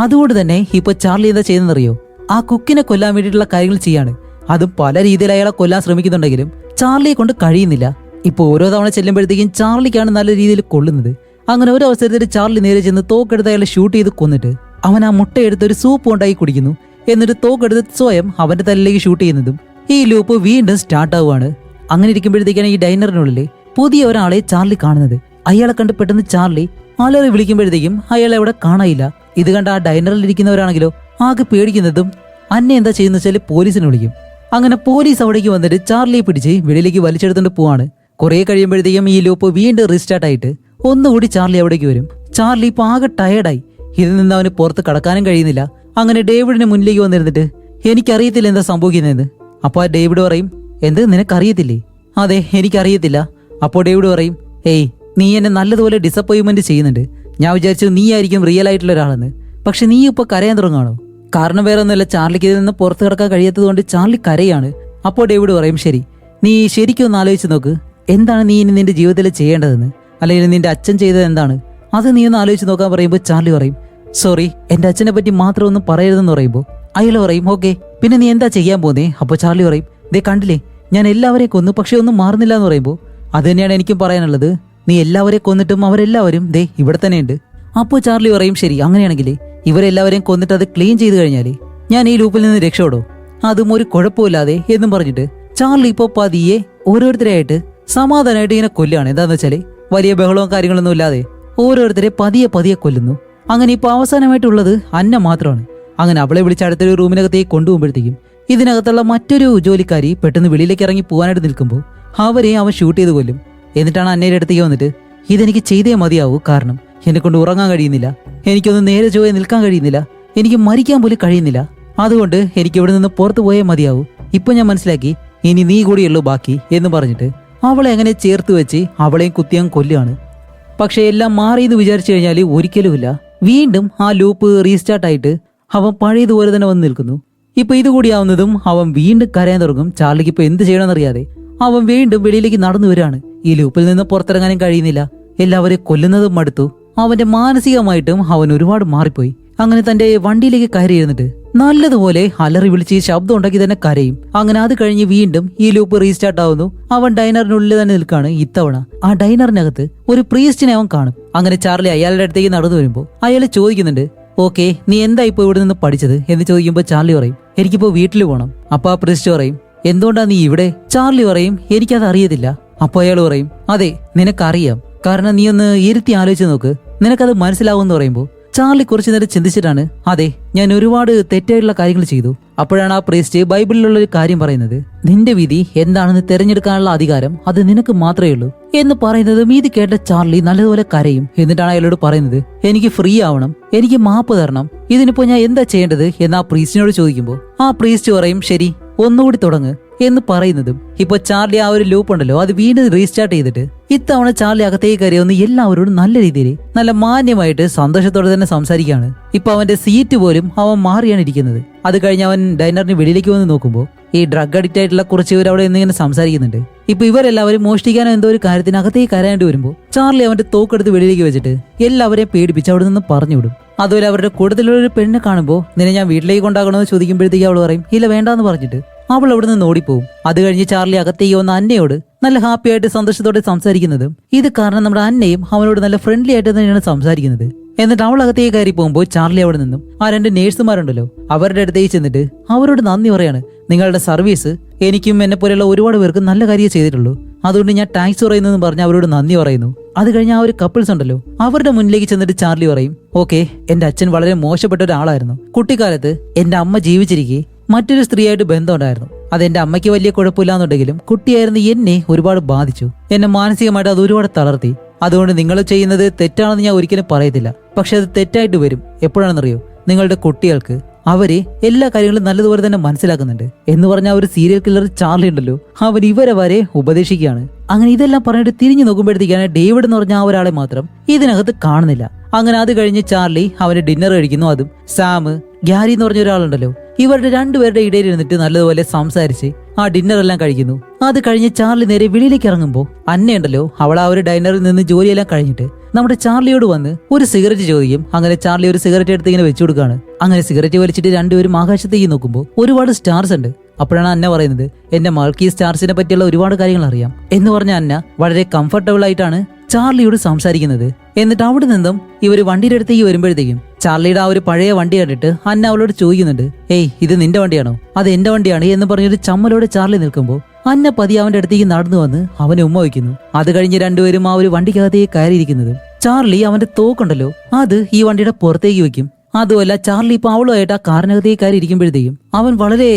അതുകൊണ്ട് തന്നെ ഇപ്പൊ ചാർലി എന്താ ചെയ്യുന്നറിയോ? ആ കുക്കിനെ കൊല്ലാൻ വേണ്ടിയിട്ടുള്ള കാര്യങ്ങൾ ചെയ്യാണ്. അതും പല രീതിയിൽ അയാളെ കൊല്ലാൻ ശ്രമിക്കുന്നുണ്ടെങ്കിലും ചാർലിയെ കൊണ്ട് കഴിയുന്നില്ല. ഇപ്പൊ ഓരോ തവണ ചെല്ലുമ്പോഴത്തേക്കും ചാർലിക്കാണ് നല്ല രീതിയിൽ കൊള്ളുന്നത്. അങ്ങനെ ഒരു അവസരത്തിൽ ചാർലി നേരെ ചെന്ന് തോക്കെടുത്ത് അയാളെ ഷൂട്ട് ചെയ്ത് കൊന്നിട്ട് അവൻ ആ മുട്ടയെടുത്ത് ഒരു സൂപ്പ് ഉണ്ടായി കുടിക്കുന്നു. എന്നിട്ട് തോക്കെടുത്ത് സ്വയം അവന്റെ തലയിലേക്ക് ഷൂട്ട് ചെയ്യുന്നതും ഈ ലൂപ്പ് വീണ്ടും സ്റ്റാർട്ട് ആവുകയാണ്. അങ്ങനെ ഇരിക്കുമ്പോഴത്തേക്കാണ് ഈ ഡൈനറിനുള്ളിൽ പുതിയ ഒരാളെ ചാർലി കാണുന്നത്. അയാളെ കണ്ട് പെട്ടെന്ന് ചാർലി അലറി വിളിക്കുമ്പോഴത്തേക്കും അയാളെ അവിടെ കാണാനില്ല. ഇത് കണ്ട ആ ഡൈനറിൽ ഇരിക്കുന്നവരാണെങ്കിലോ ആകെ പേടിക്കുന്നതും അന്നെ എന്താ ചെയ്യുന്ന വെച്ചാൽ പോലീസിനെ വിളിക്കും. അങ്ങനെ പോലീസ് അവിടേക്ക് വന്നിട്ട് ചാർലിയെ പിടിച്ച് വെളിയിലേക്ക് വലിച്ചെടുത്തോണ്ട് പോവാണ്. കുറെ കഴിയുമ്പോഴത്തേക്കും ഈ ലൂപ്പ് വീണ്ടും റീസ്റ്റാർട്ട് ആയിട്ട് ഒന്നുകൂടി ചാർലി അവിടേക്ക് വരും. ചാർലി ഇപ്പൊ ആകെ ടയർഡായി. ഇതിൽ നിന്ന് അവന് പുറത്ത് കടക്കാനും കഴിയുന്നില്ല. അങ്ങനെ ഡേവിഡിന് മുന്നിലേക്ക് വന്നിരുന്നിട്ട്, എനിക്കറിയത്തില്ല എന്താ സംഭവിക്കുന്നതെന്ന്. അപ്പൊ ആ ഡേവിഡ് പറയും, എന്ത് നിനക്കറിയത്തില്ലേ? അതെ എനിക്കറിയത്തില്ല. അപ്പോൾ ഡേവിഡ് പറയും, ഏയ് നീ എന്നെ നല്ലതുപോലെ ഡിസപ്പോയിന്റ്മെന്റ് ചെയ്യുന്നുണ്ട്. ഞാൻ വിചാരിച്ചു നീ ആയിരിക്കും റിയൽ ആയിട്ടുള്ള ഒരാളെന്ന്. പക്ഷെ നീ ഇപ്പൊ കരയാൻ തുടങ്ങാണോ? കാരണം വേറെ ഒന്നുമല്ല, ചാർലിക്ക് ഇതിൽ നിന്ന് പുറത്ത് കിടക്കാൻ കഴിയാത്തത് കൊണ്ട് ചാർലി കരയാണ്. അപ്പോൾ ഡേവിഡ് പറയും, ശരി നീ ശരിക്കും ഒന്ന് ആലോചിച്ച് നോക്ക്, എന്താണ് നീ ഇനി നിന്റെ ജീവിതത്തിൽ ചെയ്യേണ്ടതെന്ന്, അല്ലെങ്കിൽ നിന്റെ അച്ഛൻ ചെയ്തത് എന്താണ്, അത് നീ ഒന്ന് ആലോചിച്ച് നോക്കാൻ പറയുമ്പോൾ ചാർലി പറയും, സോറി എന്റെ അച്ഛനെ പറ്റി മാത്രം ഒന്നും പറയരുതെന്ന് പറയുമ്പോൾ അയാൾ പറയും, ഓക്കെ പിന്നെ നീ എന്താ ചെയ്യാൻ പോന്നേ? അപ്പോൾ ചാർലി പറയും, ദേ കണ്ടില്ലേ ഞാൻ എല്ലാവരെയും കൊന്നു, പക്ഷെ ഒന്നും മാറുന്നില്ല എന്ന് പറയുമ്പോൾ അത് തന്നെയാണ് എനിക്കും പറയാനുള്ളത്. നീ എല്ലാവരെയും കൊന്നിട്ടും അവരെല്ലാവരും ദേ ഇവിടെ തന്നെ ഉണ്ട്. അപ്പോൾ ചാർലി പറയും, ശരി അങ്ങനെയാണെങ്കിൽ ഇവരെല്ലാവരെയും കൊന്നിട്ട് അത് ക്ലീൻ ചെയ്ത് കഴിഞ്ഞാൽ ഞാൻ ഈ ലൂപ്പിൽ നിന്ന് രക്ഷപ്പെടോ? അതും ഒരു കുഴപ്പമില്ലാതെ എന്നും പറഞ്ഞിട്ട് ചാർലി ഇപ്പോൾ പതിയെ ഓരോരുത്തരെയായിട്ട് സമാധാനമായിട്ട് ഇങ്ങനെ കൊല്ലുകയാണ്. എന്താന്ന് വെച്ചാല് വലിയ ബഹളവും കാര്യങ്ങളൊന്നും ഇല്ലാതെ ഓരോരുത്തരെ പതിയെ കൊല്ലുന്നു. അങ്ങനെ ഇപ്പൊ അവസാനമായിട്ടുള്ളത് അന്ന മാത്രമാണ്. അങ്ങനെ അവളെ വിളിച്ച് അടുത്തൊരു റൂമിനകത്തേക്ക് കൊണ്ടുപോകുമ്പോഴത്തേക്കും ഇതിനകത്തുള്ള മറ്റൊരു ജോലിക്കാരി പെട്ടെന്ന് വെളിയിലേക്ക് ഇറങ്ങി പോകാനായിട്ട് നിൽക്കുമ്പോൾ അവരെ അവൻ ഷൂട്ട് ചെയ്ത് കൊല്ലും. എന്നിട്ടാണ് അന്നയുടെ അടുത്തേക്ക് വന്നിട്ട്, ഇതെനിക്ക് ചെയ്തേ മതിയാവൂ, കാരണം എന്നെ കൊണ്ട് ഉറങ്ങാൻ കഴിയുന്നില്ല, എനിക്കൊന്ന് നേരെ ചൊവ്വേ നിൽക്കാൻ കഴിയുന്നില്ല, എനിക്ക് മരിക്കാൻ പോലും കഴിയുന്നില്ല, അതുകൊണ്ട് എനിക്ക് ഇവിടെ നിന്ന് പുറത്തു പോയേ മതിയാവൂ. ഇപ്പൊ ഞാൻ മനസ്സിലാക്കി, ഇനി നീ കൂടിയുള്ളൂ ബാക്കി എന്ന് പറഞ്ഞിട്ട് അവളെ അങ്ങനെ ചേർത്ത് വെച്ച് അവളെയും കുത്തിയും കൊല്ലുകയാണ്. പക്ഷെ എല്ലാം മാറിയെന്ന് വിചാരിച്ചു കഴിഞ്ഞാൽ ഒരിക്കലുമില്ല. വീണ്ടും ആ ലൂപ്പ് റീസ്റ്റാർട്ടായിട്ട് അവൻ പഴയതുപോലെ തന്നെ വന്ന് നിൽക്കുന്നു. ഇപ്പൊ ഇതുകൂടിയാവുന്നതും അവൻ വീണ്ടും കരയാൻ തുടങ്ങും. ചാർലിക്ക് ഇപ്പൊ എന്ത് ചെയ്യണമെന്നറിയാതെ അവൻ വീണ്ടും വെളിയിലേക്ക് നടന്നു വരികയാണ്. ഈ ലൂപ്പിൽ നിന്ന് പുറത്തിറങ്ങാനും കഴിയുന്നില്ല. എല്ലാവരെയും കൊല്ലുന്നതും മടുത്തു. അവന്റെ മാനസികമായിട്ടും അവൻ ഒരുപാട് മാറിപ്പോയി. അങ്ങനെ തന്റെ വണ്ടിയിലേക്ക് കയറി ഇരുന്നിട്ട് നല്ലതുപോലെ അലറി വിളിച്ച് ശബ്ദം ഉണ്ടാക്കി തന്നെ കരയും. അങ്ങനെ അത് കഴിഞ്ഞ് വീണ്ടും ഈ ലൂപ്പ് റീസ്റ്റാർട്ട് ആവുന്നു. അവൻ ഡൈനറിനുള്ളിൽ തന്നെ നിൽക്കാണ്. ഇത്തവണ ആ ഡൈനറിനകത്ത് ഒരു പ്രീസ്റ്റിനെ അവൻ കാണും. അങ്ങനെ ചാർലി അയാളുടെ അടുത്തേക്ക് നടന്നു വരുമ്പോൾ അയാൾ ചോദിക്കുന്നുണ്ട്, ഓക്കെ, നീ എന്താ ഇപ്പൊ ഇവിടെ നിന്ന് പഠിച്ചത് എന്ന് ചോദിക്കുമ്പോൾ ചാർലി പറയും, എനിക്കിപ്പോ വീട്ടിൽ പോകണം. അപ്പൊ ആ പ്രീസ്റ്റ് പറയും, എന്തുകൊണ്ടാ നീ ഇവിടെ? ചാർലി പറയും, എനിക്കത് അറിയത്തില്ല. അപ്പൊ അയാൾ പറയും, അതെ, നിനക്കറിയാം, കാരണം നീ ഒന്ന് ഇരുത്തി ആലോചിച്ച് നോക്ക്, നിനക്കത് മനസ്സിലാവുമെന്ന് പറയുമ്പോൾ ചാർലി കുറച്ചു നേരം ചിന്തിച്ചിട്ടാണ്, അതെ, ഞാൻ ഒരുപാട് തെറ്റായിട്ടുള്ള കാര്യങ്ങൾ ചെയ്തു. അപ്പോഴാണ് ആ പ്രീസ്റ്റ് ബൈബിളിലുള്ള ഒരു കാര്യം പറയുന്നത്, നിന്റെ വിധി എന്താണെന്ന് തിരഞ്ഞെടുക്കാനുള്ള അധികാരം അത് നിനക്ക് മാത്രമേ ഉള്ളൂ എന്ന് പറയുന്നത്. ഇത് കേട്ട ചാർലി നല്ലതുപോലെ കരയും. എന്നിട്ടാണ് അയാളോട് പറയുന്നത്, എനിക്ക് ഫ്രീ ആവണം, എനിക്ക് മാപ്പ് തരണം, ഇതിനിപ്പോ ഞാൻ എന്താ ചെയ്യേണ്ടത് എന്ന് ആ പ്രീസ്റ്റിനോട് ചോദിക്കുമ്പോൾ ആ പ്രീസ്റ്റ് പറയും, ശരി, ഒന്നുകൂടി തുടങ്ങ് എന്ന് പറയുന്നതും ഇപ്പൊ ചാർലി ആ ഒരു ലൂപ്പ് ഉണ്ടല്ലോ അത് വീണ്ടും റീസ്റ്റാർട്ട് ചെയ്തിട്ട് ഇത്തവണ ചാർലി അകത്തേക്ക് കയറി ഒന്ന് എല്ലാവരോടും നല്ല രീതിയിൽ നല്ല മാന്യമായിട്ട് സന്തോഷത്തോടെ തന്നെ സംസാരിക്കുകയാണ്. ഇപ്പൊ അവന്റെ സീറ്റ് പോലും അവൻ മാറിയാണ് ഇരിക്കുന്നത്. അത് കഴിഞ്ഞ് അവൻ ഡൈനറിന് വെളിയിലേക്ക് വന്ന് നോക്കുമ്പോൾ ഈ ഡ്രഗ് അഡിക്റ്റ് ആയിട്ടുള്ള കുറച്ച് പേര് അവിടെ എന്നിങ്ങനെ സംസാരിക്കുന്നുണ്ട്. ഇപ്പൊ ഇവരെല്ലാവരും മോഷ്ടിക്കാനോ എന്തോ ഒരു കാര്യത്തിന് അകത്തേക്ക് കയറാണ്ട് വരുമ്പോൾ ചാർലി അവന്റെ തോക്കെടുത്ത് വെളിയിലേക്ക് വെച്ചിട്ട് എല്ലാവരെയും പേടിപ്പിച്ച് അവിടെ നിന്ന് പറഞ്ഞുവിടും. അതുപോലെ അവരുടെ കൂട്ടത്തിലുള്ള ഒരു പെണ്ണിനെ കാണുമ്പോൾ നിന്നെ ഞാൻ വീട്ടിലേക്ക് കൊണ്ടാക്കണമെന്ന് ചോദിക്കുമ്പോഴത്തേക്ക് അവൾ പറയും, ഇല്ല, വേണ്ടാന്ന് പറഞ്ഞിട്ട് അവൾ അവിടെ നിന്ന് ഓടിപ്പോവും. അത് കഴിഞ്ഞ് ചാർലി അകത്തേക്ക് വന്ന അന്നയോട് നല്ല ഹാപ്പി ആയിട്ട് സന്തോഷത്തോടെ സംസാരിക്കുന്നതും ഇത് കാരണം നമ്മുടെ അന്നയും അവനോട് നല്ല ഫ്രണ്ട്ലി ആയിട്ട് തന്നെയാണ് സംസാരിക്കുന്നത്. എന്നിട്ട് അവൾ അകത്തേക്ക് കയറി പോകുമ്പോൾ ചാർലി അവിടെ നിന്നും ആ 2 നേഴ്സുമാരുണ്ടല്ലോ അവരുടെ അടുത്തേക്ക് ചെന്നിട്ട് അവരോട് നന്ദി പറയാണ്. നിങ്ങളുടെ സർവീസ് എനിക്കും എന്നെ പോലെയുള്ള ഒരുപാട് പേർക്ക് നല്ല കാര്യം ചെയ്തിട്ടുള്ളൂ, അതുകൊണ്ട് ഞാൻ താങ്ക്സ് പറയുന്നതെന്ന് പറഞ്ഞ് അവരോട് നന്ദി പറയുന്നു. അത് കഴിഞ്ഞ് ആ ഒരു കപ്പിൾസ് ഉണ്ടല്ലോ അവരുടെ മുന്നിലേക്ക് ചെന്നിട്ട് ചാർലി പറയും, ഓക്കെ, എന്റെ അച്ഛൻ വളരെ മോശപ്പെട്ട ഒരാളായിരുന്നു. കുട്ടിക്കാലത്ത് എന്റെ അമ്മ ജീവിച്ചിരിക്കെ മറ്റൊരു സ്ത്രീയായിട്ട് ബന്ധമുണ്ടായിരുന്നു. അതെന്റെ അമ്മയ്ക്ക് വലിയ കുഴപ്പമില്ലാന്നുണ്ടെങ്കിലും കുട്ടിയായിരുന്നു എന്നെ ഒരുപാട് ബാധിച്ചു. എന്നെ മാനസികമായിട്ട് അത് ഒരുപാട് തളർത്തി. അതുകൊണ്ട് നിങ്ങൾ ചെയ്യുന്നത് തെറ്റാണെന്ന് ഞാൻ ഒരിക്കലും പറയത്തില്ല, പക്ഷെ അത് തെറ്റായിട്ട് വരും. എപ്പോഴാണെന്നറിയോ? നിങ്ങളുടെ കുട്ടികൾക്ക് അവര് എല്ലാ കാര്യങ്ങളും നല്ലതുപോലെ തന്നെ മനസ്സിലാക്കുന്നുണ്ട് എന്ന് പറഞ്ഞ ഒരു സീരിയൽ കില്ലർ ചാർലി ഉണ്ടല്ലോ അവൻ ഇവരെ വരെ ഉപദേശിക്കുകയാണ്. അങ്ങനെ ഇതെല്ലാം പറഞ്ഞിട്ട് തിരിഞ്ഞു നോക്കുമ്പോഴത്തേക്കാണ് ഡേവിഡ് എന്ന് പറഞ്ഞ ആ ഒരാളെ മാത്രം ഇതിനകത്ത് കാണുന്നില്ല. അങ്ങനെ അത് കഴിഞ്ഞ് ചാർലി അവന് ഡിന്നർ കഴിക്കുന്നു. അതും സാം, ഗ്യാരി എന്ന് പറഞ്ഞ ഒരാളുണ്ടല്ലോ ഇവരുടെ 2 പേരുടെ ഇടയിൽ ഇരുന്നിട്ട് നല്ലതുപോലെ സംസാരിച്ച് ആ ഡിന്നർ എല്ലാം കഴിക്കുന്നു. അത് കഴിഞ്ഞ് ചാർലി നേരെ വെളിയിലേക്ക് ഇറങ്ങുമ്പോൾ അന്നയുണ്ടല്ലോ അവൾ ആ ഒരു ഡൈനറിൽ നിന്ന് ജോലിയെല്ലാം കഴിഞ്ഞിട്ട് നമ്മുടെ ചാർലിയോട് വന്ന് ഒരു സിഗരറ്റ് ചോദിക്കും. അങ്ങനെ ചാർലി ഒരു സിഗരറ്റ് എടുത്ത് ഇങ്ങനെ വെച്ചു കൊടുക്കുകയാണ്. അങ്ങനെ സിഗരറ്റ് വലിച്ചിട്ട് 2 പേരും ആകാശത്തേക്ക് നോക്കുമ്പോൾ ഒരുപാട് സ്റ്റാർസ് ഉണ്ട്. അപ്പോഴാണ് അന്ന പറയുന്നത്, എന്റെ മൾക്ക് ഈ സ്റ്റാർസിനെ പറ്റിയുള്ള ഒരുപാട് കാര്യങ്ങൾ അറിയാം എന്ന് പറഞ്ഞ അന്ന വളരെ കംഫർട്ടബിൾ ആയിട്ടാണ് ചാർലിയോട് സംസാരിക്കുന്നത്. എന്നിട്ട് അവിടെ നിന്നും ഇവര് വണ്ടിയുടെ അടുത്തേക്ക് വരുമ്പോഴത്തേക്കും ചാർലിയുടെ ആ ഒരു പഴയ വണ്ടി കണ്ടിട്ട് അന്ന അവളോട് ചോദിക്കുന്നുണ്ട്, ഏയ്, ഇത് നിന്റെ വണ്ടിയാണോ? അത് എന്റെ വണ്ടിയാണ് എന്ന് പറഞ്ഞൊരു ചമ്മലോടെ ചാർലി നിൽക്കുമ്പോൾ അന്ന പതി അവന്റെ അടുത്തേക്ക് നടന്നു വന്ന് അവനെ ഉമ്മ വയ്ക്കുന്നു. അത് കഴിഞ്ഞ് 2 പേരും ആ ഒരു വണ്ടിക്കകത്തേക്ക് കയറിയിരിക്കുന്നത് ചാർലി അവന്റെ തോക്കുണ്ടല്ലോ അത് ഈ വണ്ടിയുടെ പുറത്തേക്ക് വെക്കും. അതുമല്ല ചാർലി ഇപ്പൊ അവളുമായിട്ട് ആ കാറിനകത്തേക്ക് കയറി ഇരിക്കുമ്പോഴത്തേക്കും അവൻ വളരെ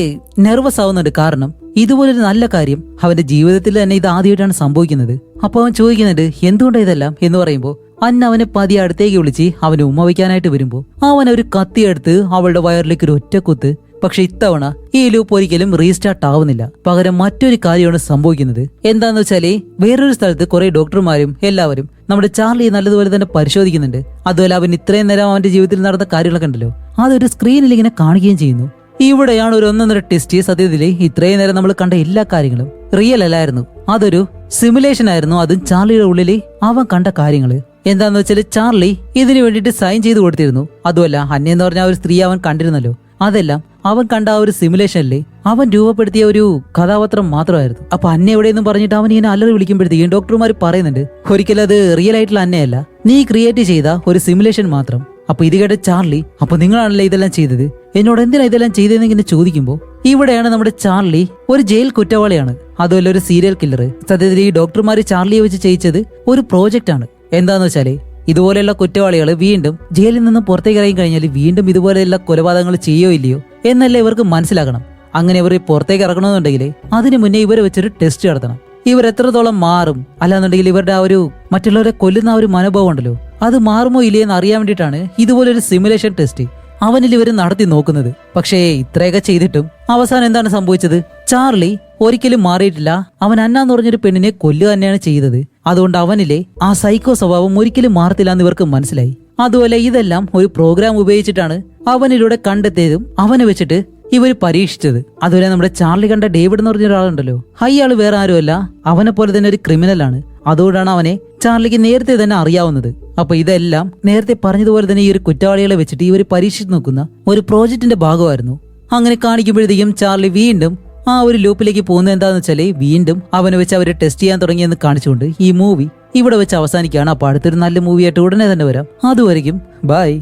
നെർവസ് ആവുന്നുണ്ട്. കാരണം ഇതുപോലൊരു നല്ല കാര്യം അവന്റെ ജീവിതത്തിൽ തന്നെ ഇത് ആദ്യമായിട്ടാണ് സംഭവിക്കുന്നത്. അപ്പൊ അവൻ ചോദിക്കുന്നുണ്ട്, എന്തുകൊണ്ടാണ് ഇതെല്ലാം എന്ന് പറയുമ്പോൾ അന്ന അവനെ പതിയെ അടുത്തേക്ക് വിളിച്ച് അവനെ ഉമ്മ വയ്ക്കാനായിട്ട് വരുമ്പോൾ അവൻ ഒരു കത്തിയെടുത്ത് അവളുടെ വയറിലേക്ക് ഒരു ഒറ്റ കുത്ത്. പക്ഷെ ഇത്തവണ ഈ ലൂപ്പ് ഒരിക്കലും റീസ്റ്റാർട്ട് ആവുന്നില്ല. പകരം മറ്റൊരു കാര്യമാണ് സംഭവിക്കുന്നത്. എന്താന്ന് വെച്ചാല് വേറൊരു സ്ഥലത്ത് കുറെ ഡോക്ടർമാരും എല്ലാവരും നമ്മുടെ ചാർലിയെ നല്ലതുപോലെ തന്നെ പരിശോധിക്കുന്നുണ്ട്. അതുപോലെ അവൻ ഇത്രയും നേരം അവന്റെ ജീവിതത്തിൽ നടന്ന കാര്യങ്ങളൊക്കെ ഉണ്ടല്ലോ അതൊരു സ്ക്രീനിൽ ഇങ്ങനെ കാണുകയും ചെയ്യുന്നു. ഇവിടെയാണ് ഒരു 1.5 ടെസ്റ്റ്. സത്യത്തില് ഇത്രയും നേരം നമ്മൾ കണ്ട എല്ലാ കാര്യങ്ങളും റിയൽ അല്ലായിരുന്നു, അതൊരു സിമുലേഷൻ ആയിരുന്നു. അതും ചാർലിയുടെ ഉള്ളില് അവൻ കണ്ട കാര്യങ്ങള് എന്താന്ന് വെച്ചാല് ചാർലി ഇതിനു വേണ്ടിയിട്ട് സൈൻ ചെയ്ത് കൊടുത്തിരുന്നു. അതുമല്ല അന്ന എന്ന് പറഞ്ഞ ഒരു സ്ത്രീ അവൻ കണ്ടിരുന്നല്ലോ, അതെല്ലാം അവൻ കണ്ട ആ ഒരു സിമുലേഷനില് അവൻ രൂപപ്പെടുത്തിയ ഒരു കഥാപാത്രം മാത്രമായിരുന്നു. അപ്പൊ അന്ന എവിടെയെന്നും പറഞ്ഞിട്ട് അവൻ ഇങ്ങനെ അലറി വിളിക്കുമ്പോഴത്തേക്കും ഡോക്ടർമാർ പറയുന്നുണ്ട്, ഒരിക്കലും അത് റിയൽ ആയിട്ടുള്ള അന്നയല്ല, നീ ക്രിയേറ്റ് ചെയ്ത ഒരു സിമുലേഷൻ മാത്രം. അപ്പൊ ഇത് കേട്ട ചാർലി, അപ്പൊ നിങ്ങളാണല്ലേ ഇതെല്ലാം ചെയ്തത്, എന്നോട് എന്തിനാ ഇതെല്ലാം ചെയ്തതെന്ന് ഇങ്ങനെ ചോദിക്കുമ്പോൾ ഇവിടെയാണ് നമ്മുടെ ചാർലി ഒരു ജയിൽ കുറ്റവാളിയാണ്, അതുമല്ല ഒരു സീരിയൽ കില്ലർ. സത്യത്തിൽ ഈ ഡോക്ടർമാര് ചാർലിയെ വെച്ച് ചെയ്യിച്ചത് ഒരു പ്രോജക്റ്റ് ആണ്. എന്താന്ന് വെച്ചാല് ഇതുപോലെയുള്ള കുറ്റവാളികൾ വീണ്ടും ജയിലിൽ നിന്ന് പുറത്തേക്ക് ഇറങ്ങി കഴിഞ്ഞാൽ വീണ്ടും ഇതുപോലെയുള്ള കൊലപാതകങ്ങൾ ചെയ്യോ ഇല്ലയോ എന്നല്ലേ ഇവർക്ക് മനസ്സിലാക്കണം. അങ്ങനെ ഇവർ പുറത്തേക്ക് ഇറങ്ങണമെന്നുണ്ടെങ്കിൽ അതിനു മുന്നേ ഇവരെ വെച്ചൊരു ടെസ്റ്റ് നടത്തണം. ഇവർ എത്രത്തോളം മാറും, അല്ലാന്നുണ്ടെങ്കിൽ ഇവരുടെ ആ ഒരു മറ്റുള്ളവരെ കൊല്ലുന്ന ആ ഒരു മനോഭാവം ഉണ്ടല്ലോ അത് മാറുമോ ഇല്ലയോ എന്ന് അറിയാൻ വേണ്ടിയിട്ടാണ് ഇതുപോലൊരു സിമുലേഷൻ ടെസ്റ്റ് അവനിൽ ഇവർ നടത്തി നോക്കുന്നത്. പക്ഷേ ഇത്രയൊക്കെ ചെയ്തിട്ടും അവസാനം എന്താണ് സംഭവിച്ചത്? ചാർലി ഒരിക്കലും മാറിയിട്ടില്ല. അവൻ അന്ന എന്ന് പറഞ്ഞൊരു പെണ്ണിനെ കൊല്ലുക തന്നെയാണ് ചെയ്തത്. അതുകൊണ്ട് അവനിലെ ആ സൈക്കോ സ്വഭാവം ഒരിക്കലും മാറത്തില്ല എന്ന് ഇവർക്ക് മനസ്സിലായി. അതുപോലെ ഇതെല്ലാം ഒരു പ്രോഗ്രാം ഉപയോഗിച്ചിട്ടാണ് അവനിലൂടെ കണ്ടെത്തിയതും അവനെ വെച്ചിട്ട് ഇവർ പരീക്ഷിച്ചത്. അതുപോലെ നമ്മുടെ ചാർലി കണ്ട ഡേവിഡ് എന്ന് പറഞ്ഞ ഒരാളുണ്ടല്ലോ, അയാൾ വേറെ ആരുമല്ല, അവനെ പോലെ തന്നെ ഒരു ക്രിമിനലാണ്. അതുകൊണ്ടാണ് അവനെ ചാർലിക്ക് നേരത്തെ തന്നെ അറിയാവുന്നത്. അപ്പൊ ഇതെല്ലാം നേരത്തെ പറഞ്ഞതുപോലെ തന്നെ ഈ ഒരു കുറ്റവാളികളെ വെച്ചിട്ട് ഈ ഒരു പരീക്ഷിച്ച് നോക്കുന്ന ഒരു പ്രോജക്റ്റിന്റെ ഭാഗമായിരുന്നു. അങ്ങനെ കാണിക്കുമ്പോഴത്തേക്കും ചാർലി വീണ്ടും ആ ഒരു ലൂപ്പിലേക്ക് പോകുന്നത് എന്താന്ന് വെച്ചാല് വീണ്ടും അവനെ വെച്ച് അവരെ ടെസ്റ്റ് ചെയ്യാൻ തുടങ്ങിയെന്ന് കാണിച്ചുകൊണ്ട് ഈ മൂവി ഇവിടെ വെച്ച് അവസാനിക്കുകയാണ്. അപ്പൊ അടുത്തൊരു നല്ല മൂവിയായിട്ട് ഉടനെ തന്നെ വരാം. അതുവരെയും ബൈ.